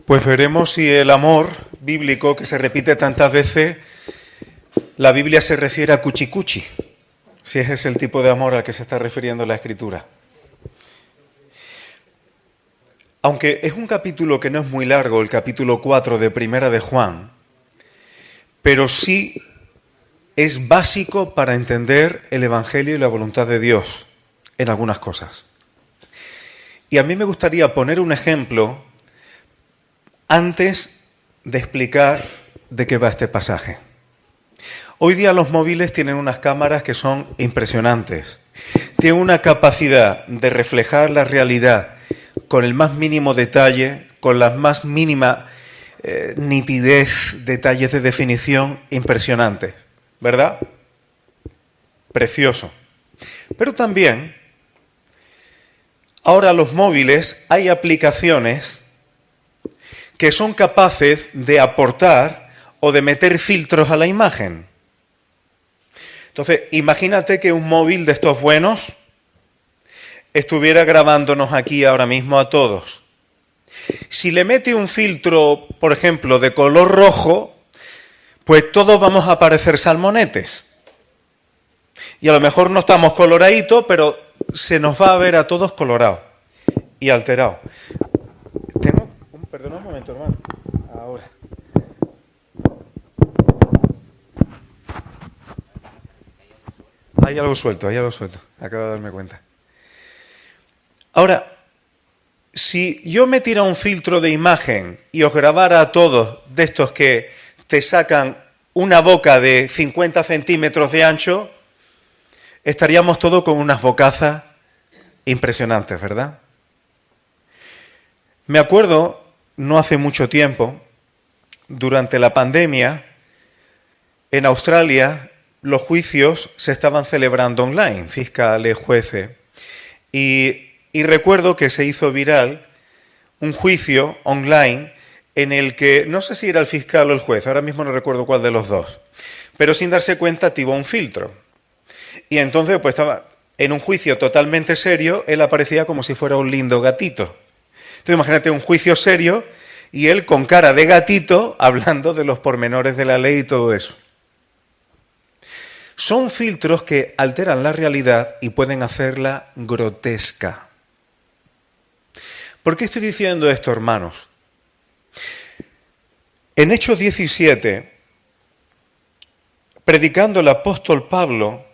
Pues veremos si el amor bíblico, que se repite tantas veces, la Biblia se refiere a cuchicuchi, si ese es el tipo de amor al que se está refiriendo la Escritura. Aunque es un capítulo que no es muy largo, el capítulo 4 de Primera de Juan, pero sí es básico para entender el Evangelio y la voluntad de Dios en algunas cosas. Y a mí me gustaría poner un ejemplo antes de explicar de qué va este pasaje. Hoy día los móviles tienen unas cámaras que son impresionantes. Tienen una capacidad de reflejar la realidad con el más mínimo detalle, con la más mínima nitidez, detalles de definición impresionantes, ¿verdad? Precioso. Pero también, ahora los móviles hay aplicaciones que son capaces de aportar o de meter filtros a la imagen. Entonces, imagínate que un móvil de estos buenos estuviera grabándonos aquí ahora mismo a todos. Si le mete un filtro, por ejemplo, de color rojo, pues todos vamos a parecer salmonetes. Y a lo mejor no estamos coloraditos, pero se nos va a ver a todos colorados y alterados. Perdona un momento, hermano. Ahora. Hay algo suelto. Acabo de darme cuenta. Ahora, si yo me tiro un filtro de imagen y os grabara a todos de estos que te sacan una boca de 50 centímetros de ancho, estaríamos todos con unas bocazas impresionantes, ¿verdad? Me acuerdo, no hace mucho tiempo, durante la pandemia, en Australia los juicios se estaban celebrando online, fiscales, jueces, y recuerdo que se hizo viral un juicio online en el que, no sé si era el fiscal o el juez, ahora mismo no recuerdo cuál de los dos, pero sin darse cuenta activó un filtro. Y entonces pues estaba en un juicio totalmente serio, él aparecía como si fuera un lindo gatito. Entonces imagínate un juicio serio y él con cara de gatito hablando de los pormenores de la ley y todo eso. Son filtros que alteran la realidad y pueden hacerla grotesca. ¿Por qué estoy diciendo esto, hermanos? En Hechos 17, predicando el apóstol Pablo,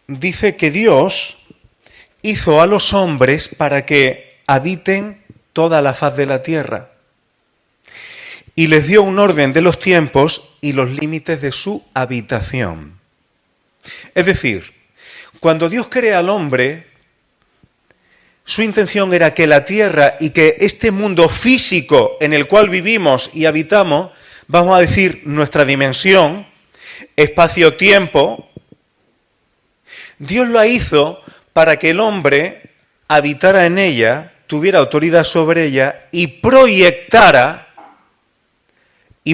dice que Dios hizo a los hombres para que habiten toda la faz de la tierra y les dio un orden de los tiempos y los límites de su habitación. Es decir, cuando Dios crea al hombre, su intención era que la tierra y que este mundo físico en el cual vivimos y habitamos, vamos a decir nuestra dimensión, espacio-tiempo, Dios lo hizo para que el hombre habitara en ella, tuviera autoridad sobre ella y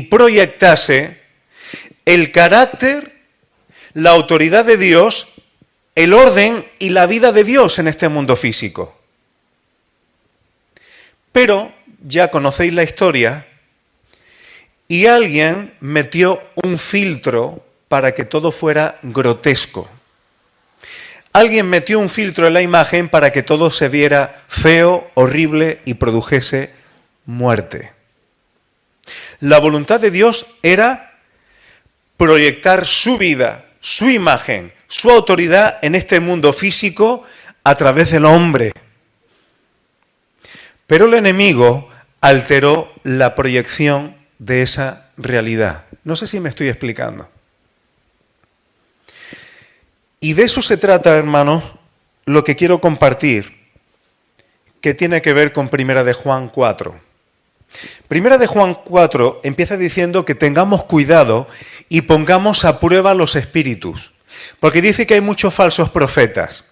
proyectase el carácter, la autoridad de Dios, el orden y la vida de Dios en este mundo físico. Pero ya conocéis la historia y alguien metió un filtro para que todo fuera grotesco. Alguien metió un filtro en la imagen para que todo se viera feo, horrible y produjese muerte. La voluntad de Dios era proyectar su vida, su imagen, su autoridad en este mundo físico a través del hombre. Pero el enemigo alteró la proyección de esa realidad. No sé si me estoy explicando. Y de eso se trata, hermanos, lo que quiero compartir, que tiene que ver con Primera de Juan 4. Primera de Juan 4 empieza diciendo que tengamos cuidado y pongamos a prueba los espíritus, porque dice que hay muchos falsos profetas.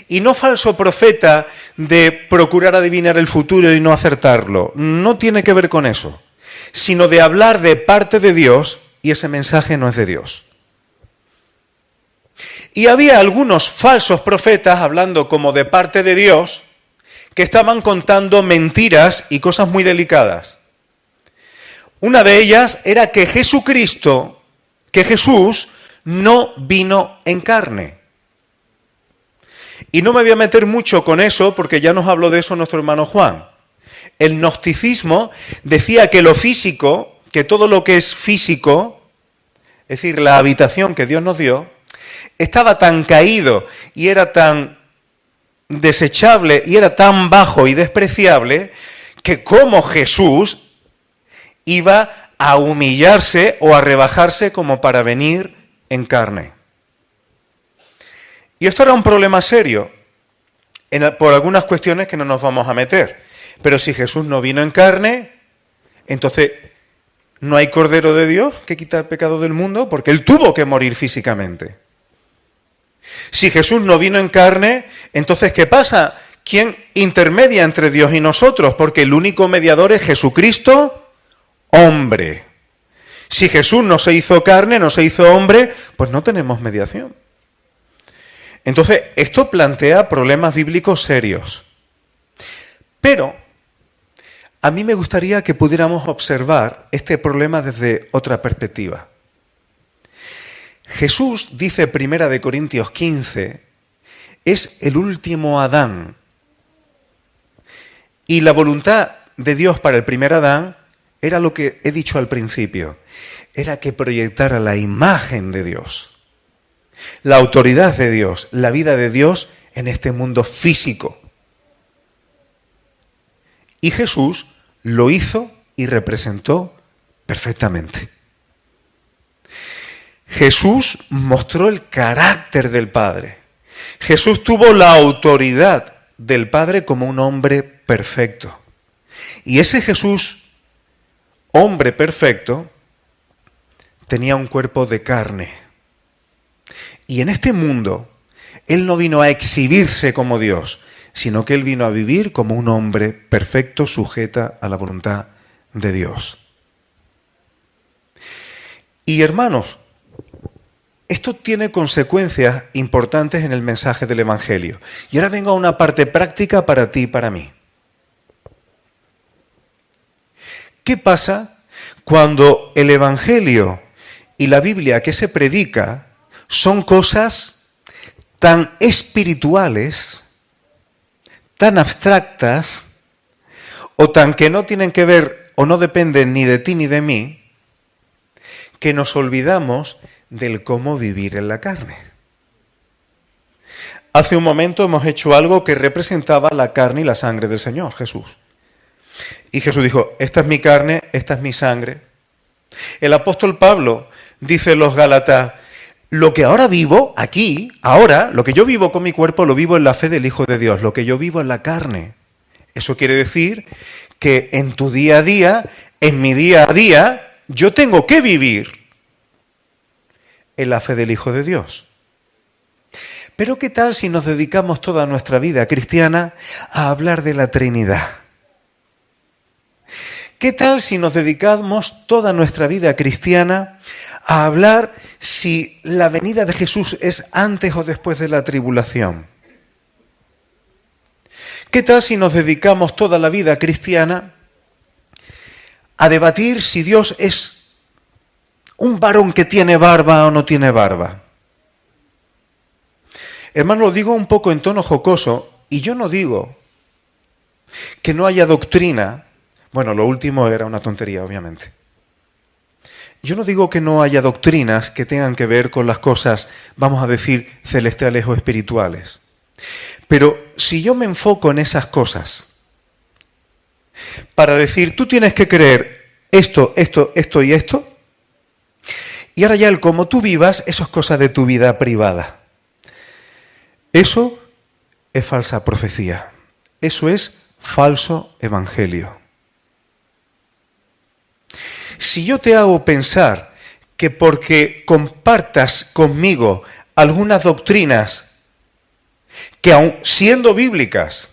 Y no falso profeta de procurar adivinar el futuro y no acertarlo, no tiene que ver con eso, sino de hablar de parte de Dios y ese mensaje no es de Dios. Y había algunos falsos profetas hablando como de parte de Dios que estaban contando mentiras y cosas muy delicadas. Una de ellas era que Jesús no vino en carne. Y no me voy a meter mucho con eso porque ya nos habló de eso nuestro hermano Juan. El gnosticismo decía que lo físico, que todo lo que es físico, es decir, la habitación que Dios nos dio, estaba tan caído y era tan desechable y era tan bajo y despreciable que como Jesús iba a humillarse o a rebajarse como para venir en carne. Y esto era un problema serio, por algunas cuestiones que no nos vamos a meter. Pero si Jesús no vino en carne, entonces no hay Cordero de Dios que quita el pecado del mundo, porque Él tuvo que morir físicamente. Si Jesús no vino en carne, entonces ¿qué pasa? ¿Quién intermedia entre Dios y nosotros? Porque el único mediador es Jesucristo, hombre. Si Jesús no se hizo carne, no se hizo hombre, pues no tenemos mediación. Entonces, esto plantea problemas bíblicos serios. Pero a mí me gustaría que pudiéramos observar este problema desde otra perspectiva. Jesús, dice 1 Corintios 15, es el último Adán. Y la voluntad de Dios para el primer Adán era lo que he dicho al principio, era que proyectara la imagen de Dios, la autoridad de Dios, la vida de Dios en este mundo físico. Y Jesús lo hizo y representó perfectamente. Jesús mostró el carácter del Padre. Jesús tuvo la autoridad del Padre como un hombre perfecto. Y ese Jesús, hombre perfecto, tenía un cuerpo de carne. Y en este mundo, Él no vino a exhibirse como Dios, sino que Él vino a vivir como un hombre perfecto, sujeta a la voluntad de Dios. Y hermanos, esto tiene consecuencias importantes en el mensaje del Evangelio. Y ahora vengo a una parte práctica para ti y para mí. ¿Qué pasa cuando el Evangelio y la Biblia que se predica son cosas tan espirituales, tan abstractas, o tan que no tienen que ver o no dependen ni de ti ni de mí, que nos olvidamos del cómo vivir en la carne? Hace un momento hemos hecho algo que representaba la carne y la sangre del Señor Jesús. Y Jesús dijo, esta es mi carne, esta es mi sangre. El apóstol Pablo dice en los Gálatas, lo que ahora vivo aquí, ahora, lo que yo vivo con mi cuerpo, lo vivo en la fe del Hijo de Dios, lo que yo vivo en la carne. Eso quiere decir que en tu día a día, en mi día a día, yo tengo que vivir en la fe del Hijo de Dios. Pero ¿qué tal si nos dedicamos toda nuestra vida cristiana a hablar de la Trinidad? ¿Qué tal si nos dedicamos toda nuestra vida cristiana a hablar si la venida de Jesús es antes o después de la tribulación? ¿Qué tal si nos dedicamos toda la vida cristiana a debatir si Dios es un varón que tiene barba o no tiene barba? Hermano, lo digo un poco en tono jocoso, y yo no digo que no haya doctrina. Bueno, lo último era una tontería, obviamente. Yo no digo que no haya doctrinas que tengan que ver con las cosas, vamos a decir, celestiales o espirituales. Pero si yo me enfoco en esas cosas, para decir, tú tienes que creer esto, esto, esto y esto, y ahora ya el cómo tú vivas, eso es cosa de tu vida privada. Eso es falsa profecía. Eso es falso evangelio. Si yo te hago pensar que porque compartas conmigo algunas doctrinas que aun siendo bíblicas,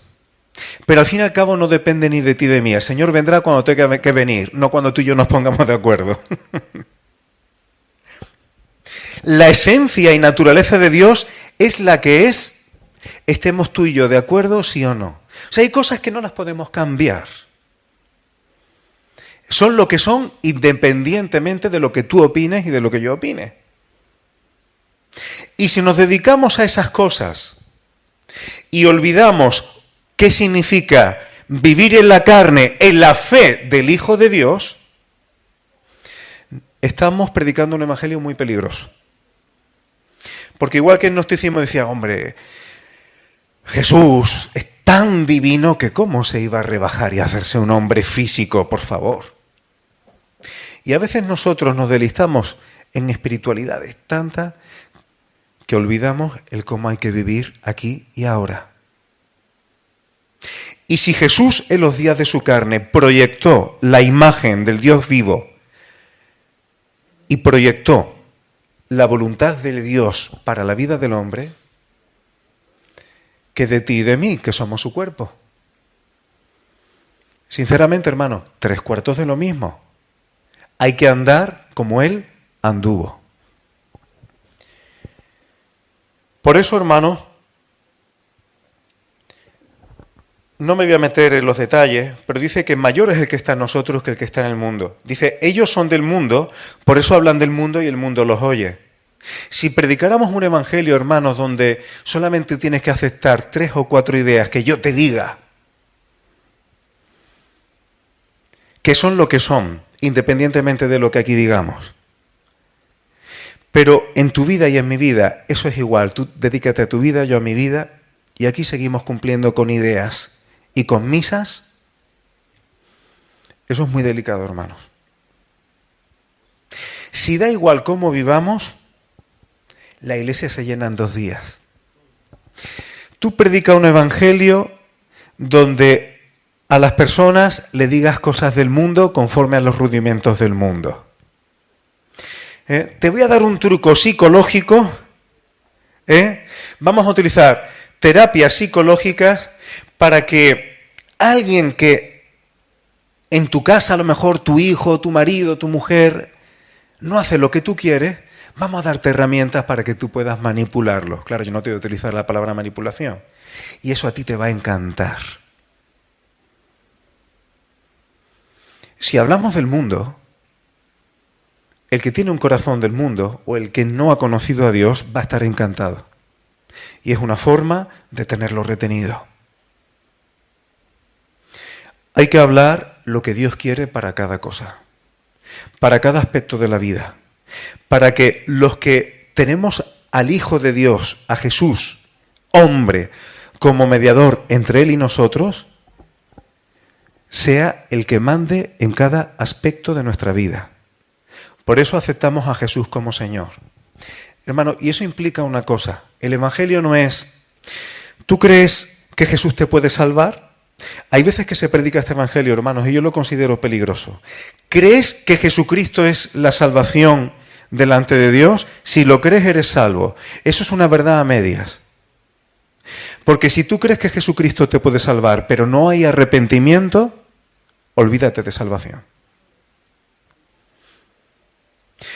pero al fin y al cabo no depende ni de ti ni de mí, el Señor vendrá cuando tenga que venir, no cuando tú y yo nos pongamos de acuerdo. La esencia y naturaleza de Dios es la que es, estemos tú y yo de acuerdo, sí o no. O sea, hay cosas que no las podemos cambiar. Son lo que son independientemente de lo que tú opines y de lo que yo opine. Y si nos dedicamos a esas cosas y olvidamos qué significa vivir en la carne, en la fe del Hijo de Dios, estamos predicando un evangelio muy peligroso. Porque igual que el gnosticismo decía, hombre, Jesús es tan divino que cómo se iba a rebajar y a hacerse un hombre físico, por favor. Y a veces nosotros nos deslizamos en espiritualidades tantas que olvidamos el cómo hay que vivir aquí y ahora. Y si Jesús en los días de su carne proyectó la imagen del Dios vivo y proyectó la voluntad de Dios para la vida del hombre, ¿qué de ti y de mí, que somos su cuerpo? Sinceramente, hermano, 3/4 de lo mismo. Hay que andar como Él anduvo. Por eso, hermanos, no me voy a meter en los detalles, pero dice que mayor es el que está en nosotros que el que está en el mundo. Dice, ellos son del mundo, por eso hablan del mundo y el mundo los oye. Si predicáramos un evangelio, hermanos, donde solamente tienes que aceptar 3 o 4 ideas que yo te diga, que son lo que son, independientemente de lo que aquí digamos. Pero en tu vida y en mi vida, eso es igual. Tú dedícate a tu vida, yo a mi vida, y aquí seguimos cumpliendo con ideas y con misas. Eso es muy delicado, hermanos. Si da igual cómo vivamos, la iglesia se llena en 2 días. Tú predicas un evangelio donde a las personas le digas cosas del mundo conforme a los rudimentos del mundo. Te voy a dar un truco psicológico. Vamos a utilizar terapias psicológicas para que alguien que en tu casa, a lo mejor tu hijo, tu marido, tu mujer, no hace lo que tú quieres, vamos a darte herramientas para que tú puedas manipularlo. Claro, yo no te voy a utilizar la palabra manipulación. Y eso a ti te va a encantar. Si hablamos del mundo, el que tiene un corazón del mundo o el que no ha conocido a Dios va a estar encantado. Y es una forma de tenerlo retenido. Hay que hablar lo que Dios quiere para cada cosa, para cada aspecto de la vida, para que los que tenemos al Hijo de Dios, a Jesús, hombre, como mediador entre Él y nosotros, sea el que mande en cada aspecto de nuestra vida. Por eso aceptamos a Jesús como Señor. Hermano, y eso implica una cosa. El Evangelio no es, ¿tú crees que Jesús te puede salvar? Hay veces que se predica este Evangelio, hermanos, y yo lo considero peligroso. ¿Crees que Jesucristo es la salvación delante de Dios? Si lo crees, eres salvo. Eso es una verdad a medias. Porque si tú crees que Jesucristo te puede salvar, pero no hay arrepentimiento, olvídate de salvación.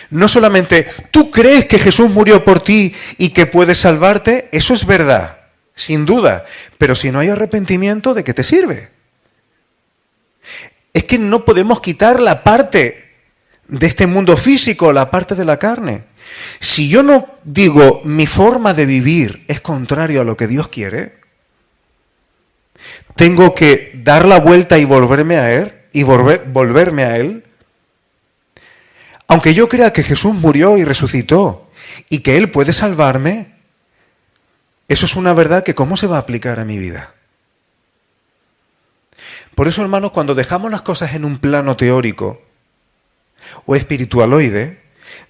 No solamente tú crees que Jesús murió por ti y que puede salvarte, eso es verdad, sin duda, pero si no hay arrepentimiento, ¿de qué te sirve? Es que no podemos quitar la parte de este mundo físico, la parte de la carne. Si yo no digo mi forma de vivir es contrario a lo que Dios quiere, tengo que dar la vuelta y volverme a Él, volverme a Él. Aunque yo crea que Jesús murió y resucitó y que Él puede salvarme, eso es una verdad que ¿cómo se va a aplicar a mi vida? Por eso, hermanos, cuando dejamos las cosas en un plano teórico o espiritualoide,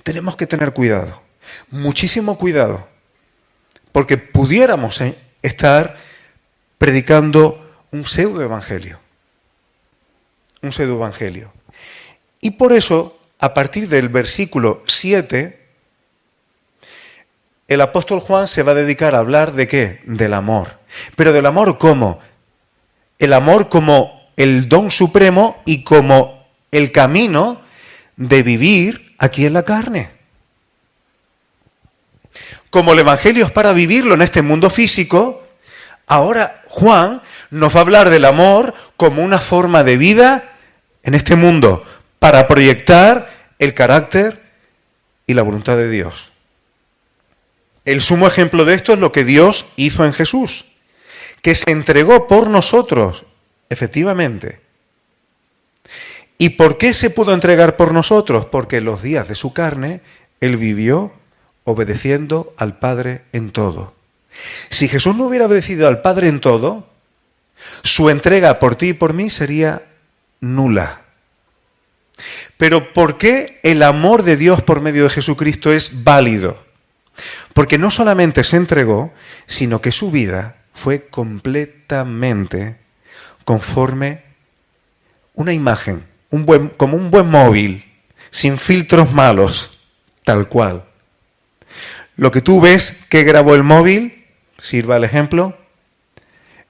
tenemos que tener cuidado, muchísimo cuidado, porque pudiéramos estar predicando un pseudoevangelio. Un pseudoevangelio. Y por eso, a partir del versículo 7, el apóstol Juan se va a dedicar a hablar ¿de qué? Del amor. Pero del amor ¿cómo? El amor como el don supremo y como el camino de vivir aquí en la carne. Como el evangelio es para vivirlo en este mundo físico, ahora Juan nos va a hablar del amor como una forma de vida en este mundo para proyectar el carácter y la voluntad de Dios. El sumo ejemplo de esto es lo que Dios hizo en Jesús, que se entregó por nosotros, efectivamente. ¿Y por qué se pudo entregar por nosotros? Porque en los días de su carne, Él vivió obedeciendo al Padre en todo. Si Jesús no hubiera obedecido al Padre en todo, su entrega por ti y por mí sería nula. Pero ¿por qué el amor de Dios por medio de Jesucristo es válido? Porque no solamente se entregó, sino que su vida fue completamente conforme una imagen, como un buen móvil, sin filtros malos, tal cual. Lo que tú ves que grabó el móvil, sirva el ejemplo,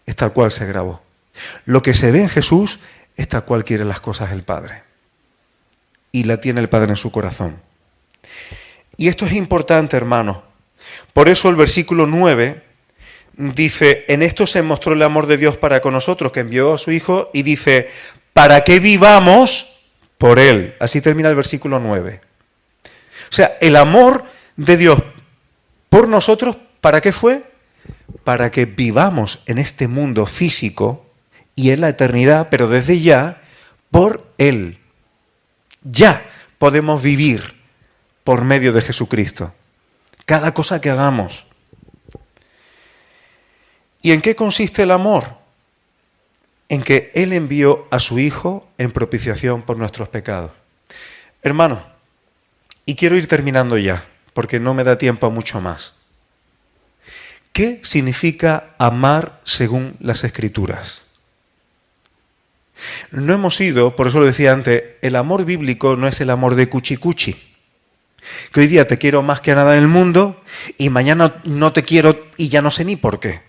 es tal cual se grabó. Lo que se ve en Jesús es tal cual quiere las cosas el Padre. Y la tiene el Padre en su corazón. Y esto es importante, hermanos. Por eso el versículo 9 dice, en esto se mostró el amor de Dios para con nosotros, que envió a su Hijo, y dice, para que vivamos por Él. Así termina el versículo 9. O sea, el amor de Dios por nosotros, ¿para qué fue? Para que vivamos en este mundo físico y en la eternidad, pero desde ya, por Él. Ya podemos vivir por medio de Jesucristo. Cada cosa que hagamos. ¿Y en qué consiste el amor? En que Él envió a su Hijo en propiciación por nuestros pecados. Hermanos, y quiero ir terminando ya, porque no me da tiempo a mucho más. ¿Qué significa amar según las Escrituras? No hemos ido, por eso lo decía antes, el amor bíblico no es el amor de cuchi-cuchi. Que hoy día te quiero más que a nada en el mundo y mañana no te quiero y ya no sé ni por qué.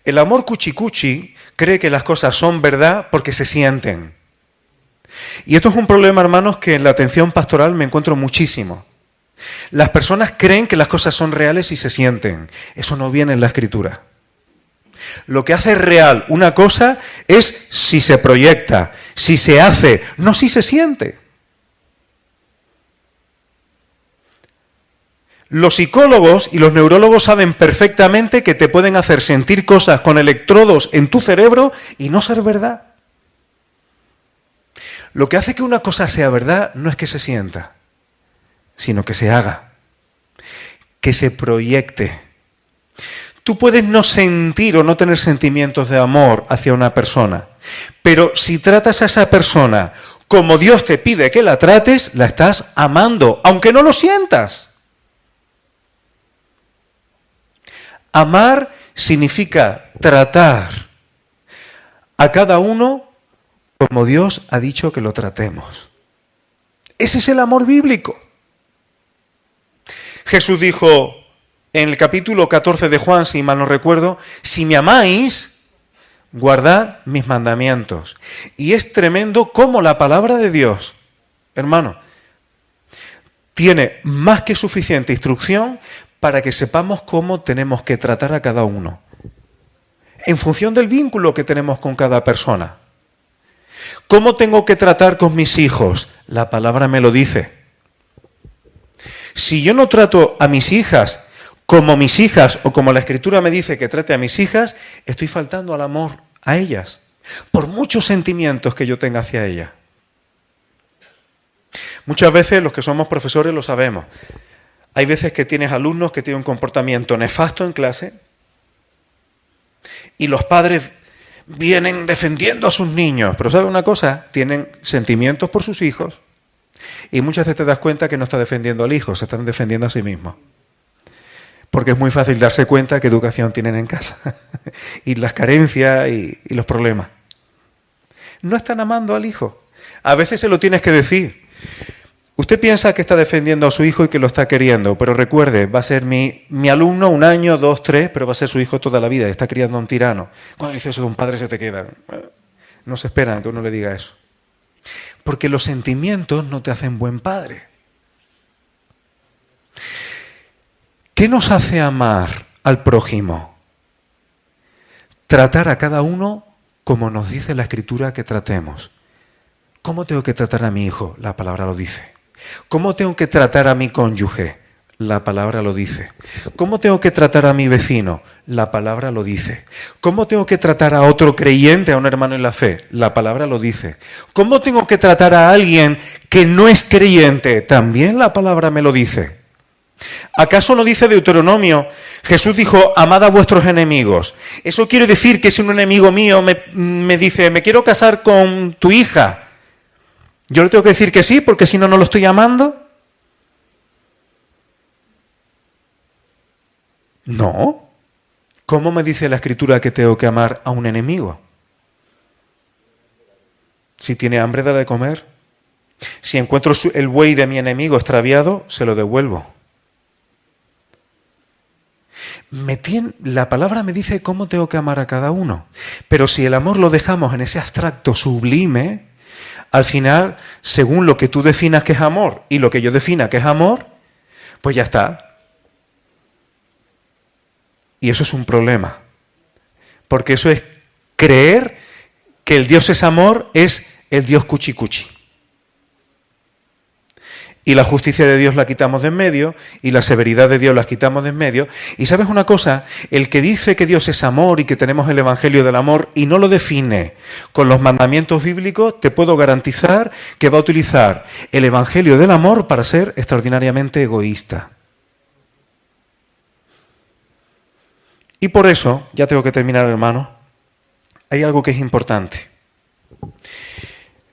El amor cuchi-cuchi cree que las cosas son verdad porque se sienten. Y esto es un problema, hermanos, que en la atención pastoral me encuentro muchísimo. Las personas creen que las cosas son reales y se sienten. Eso no viene en la Escritura. Lo que hace real una cosa es si se proyecta, si se hace, no si se siente. Los psicólogos y los neurólogos saben perfectamente que te pueden hacer sentir cosas con electrodos en tu cerebro y no ser verdad. Lo que hace que una cosa sea verdad no es que se sienta, sino que se haga, que se proyecte. Tú puedes no sentir o no tener sentimientos de amor hacia una persona, pero si tratas a esa persona como Dios te pide que la trates, la estás amando, aunque no lo sientas. Amar significa tratar a cada uno como Dios ha dicho que lo tratemos. Ese es el amor bíblico. Jesús dijo en el capítulo 14 de Juan, si mal no recuerdo, si me amáis, guardad mis mandamientos. Y es tremendo cómo la palabra de Dios, hermano, tiene más que suficiente instrucción para que sepamos cómo tenemos que tratar a cada uno, en función del vínculo que tenemos con cada persona. ¿Cómo tengo que tratar con mis hijos? La palabra me lo dice. Si yo no trato a mis hijas como mis hijas o como la Escritura me dice que trate a mis hijas, estoy faltando al amor a ellas, por muchos sentimientos que yo tenga hacia ellas. Muchas veces los que somos profesores lo sabemos. Hay veces que tienes alumnos que tienen un comportamiento nefasto en clase y los padres vienen defendiendo a sus niños. Pero ¿sabe una cosa? Tienen sentimientos por sus hijos y muchas veces te das cuenta que no está defendiendo al hijo, se están defendiendo a sí mismos. Porque es muy fácil darse cuenta qué educación tienen en casa y las carencias y los problemas. No están amando al hijo. A veces se lo tienes que decir. Usted piensa que está defendiendo a su hijo y que lo está queriendo, pero recuerde, va a ser mi alumno 1 año, 2, 3, pero va a ser su hijo toda la vida y está criando a un tirano. Cuando dice eso de un padre se te queda. No se esperan que uno le diga eso. Porque los sentimientos no te hacen buen padre. ¿Qué nos hace amar al prójimo? Tratar a cada uno como nos dice la Escritura que tratemos. ¿Cómo tengo que tratar a mi hijo? La palabra lo dice. ¿Cómo tengo que tratar a mi cónyuge? La palabra lo dice. ¿Cómo tengo que tratar a mi vecino? La palabra lo dice. ¿Cómo tengo que tratar a otro creyente, a un hermano en la fe? La palabra lo dice. ¿Cómo tengo que tratar a alguien que no es creyente? También la palabra me lo dice. ¿Acaso no dice Deuteronomio? Jesús dijo, amad a vuestros enemigos. Eso quiere decir que si un enemigo mío me dice, me quiero casar con tu hija, ¿yo le tengo que decir que sí porque si no, no lo estoy amando? No. ¿Cómo me dice la Escritura que tengo que amar a un enemigo? Si tiene hambre, dale de comer. Si encuentro el buey de mi enemigo extraviado, se lo devuelvo. La palabra me dice cómo tengo que amar a cada uno. Pero si el amor lo dejamos en ese abstracto sublime, al final, según lo que tú definas que es amor y lo que yo defina que es amor, pues ya está. Y eso es un problema, porque eso es creer que el Dios es amor, es el Dios cuchi cuchi. Y la justicia de Dios la quitamos de en medio, y la severidad de Dios la quitamos de en medio. Y ¿sabes una cosa? El que dice que Dios es amor y que tenemos el Evangelio del amor y no lo define con los mandamientos bíblicos, te puedo garantizar que va a utilizar el Evangelio del amor para ser extraordinariamente egoísta. Y por eso, ya tengo que terminar, hermano, hay algo que es importante.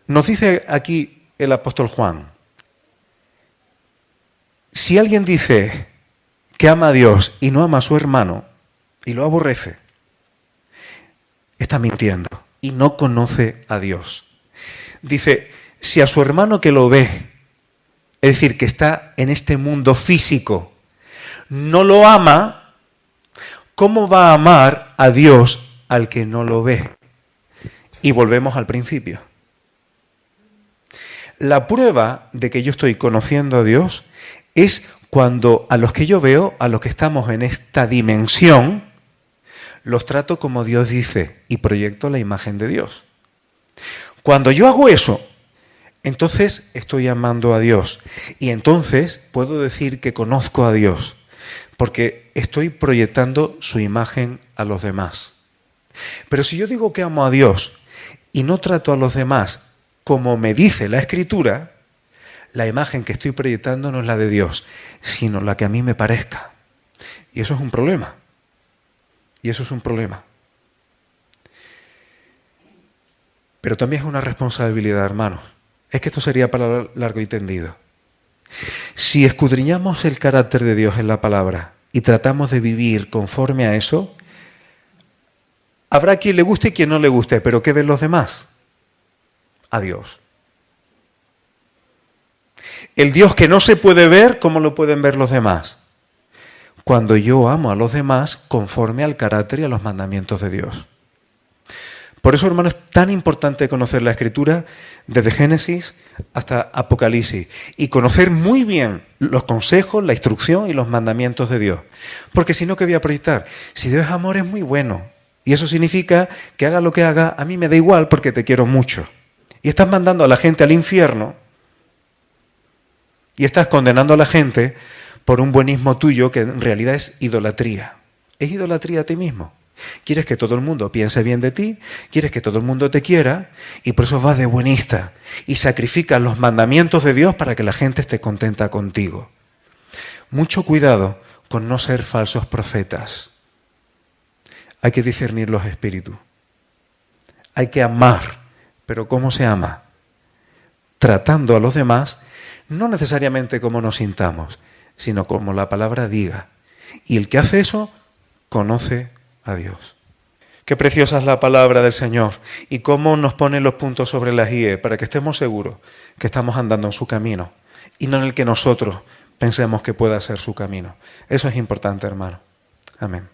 Nos dice aquí el apóstol Juan, si alguien dice que ama a Dios y no ama a su hermano y lo aborrece, está mintiendo y no conoce a Dios. Dice, si a su hermano que lo ve, es decir, que está en este mundo físico, no lo ama, ¿cómo va a amar a Dios al que no lo ve? Y volvemos al principio. La prueba de que yo estoy conociendo a Dios es cuando a los que yo veo, a los que estamos en esta dimensión, los trato como Dios dice y proyecto la imagen de Dios. Cuando yo hago eso, entonces estoy amando a Dios y entonces puedo decir que conozco a Dios. Porque estoy proyectando su imagen a los demás. Pero si yo digo que amo a Dios y no trato a los demás como me dice la Escritura, la imagen que estoy proyectando no es la de Dios, sino la que a mí me parezca. Y eso es un problema. Y eso es un problema. Pero también es una responsabilidad, hermanos. Es que esto sería para largo y tendido. Si escudriñamos el carácter de Dios en la palabra y tratamos de vivir conforme a eso, habrá quien le guste y quien no le guste, pero ¿qué ven los demás? A Dios. El Dios que no se puede ver, ¿cómo lo pueden ver los demás? Cuando yo amo a los demás conforme al carácter y a los mandamientos de Dios. Por eso, hermano, es tan importante conocer la Escritura desde Génesis hasta Apocalipsis y conocer muy bien los consejos, la instrucción y los mandamientos de Dios. Porque si no, ¿qué voy a proyectar? Si Dios es amor, es muy bueno. Y eso significa que haga lo que haga, a mí me da igual porque te quiero mucho. Y estás mandando a la gente al infierno y estás condenando a la gente por un buenismo tuyo que en realidad es idolatría. Es idolatría a ti mismo. Quieres que todo el mundo piense bien de ti, quieres que todo el mundo te quiera y por eso vas de buenista y sacrificas los mandamientos de Dios para que la gente esté contenta contigo. Mucho cuidado con no ser falsos profetas. Hay que discernir los espíritus. Hay que amar, pero ¿cómo se ama? Tratando a los demás, no necesariamente como nos sintamos, sino como la palabra diga. Y el que hace eso, conoce a Dios. Qué preciosa es la palabra del Señor y cómo nos pone los puntos sobre las IE para que estemos seguros que estamos andando en su camino y no en el que nosotros pensemos que pueda ser su camino. Eso es importante, hermano. Amén.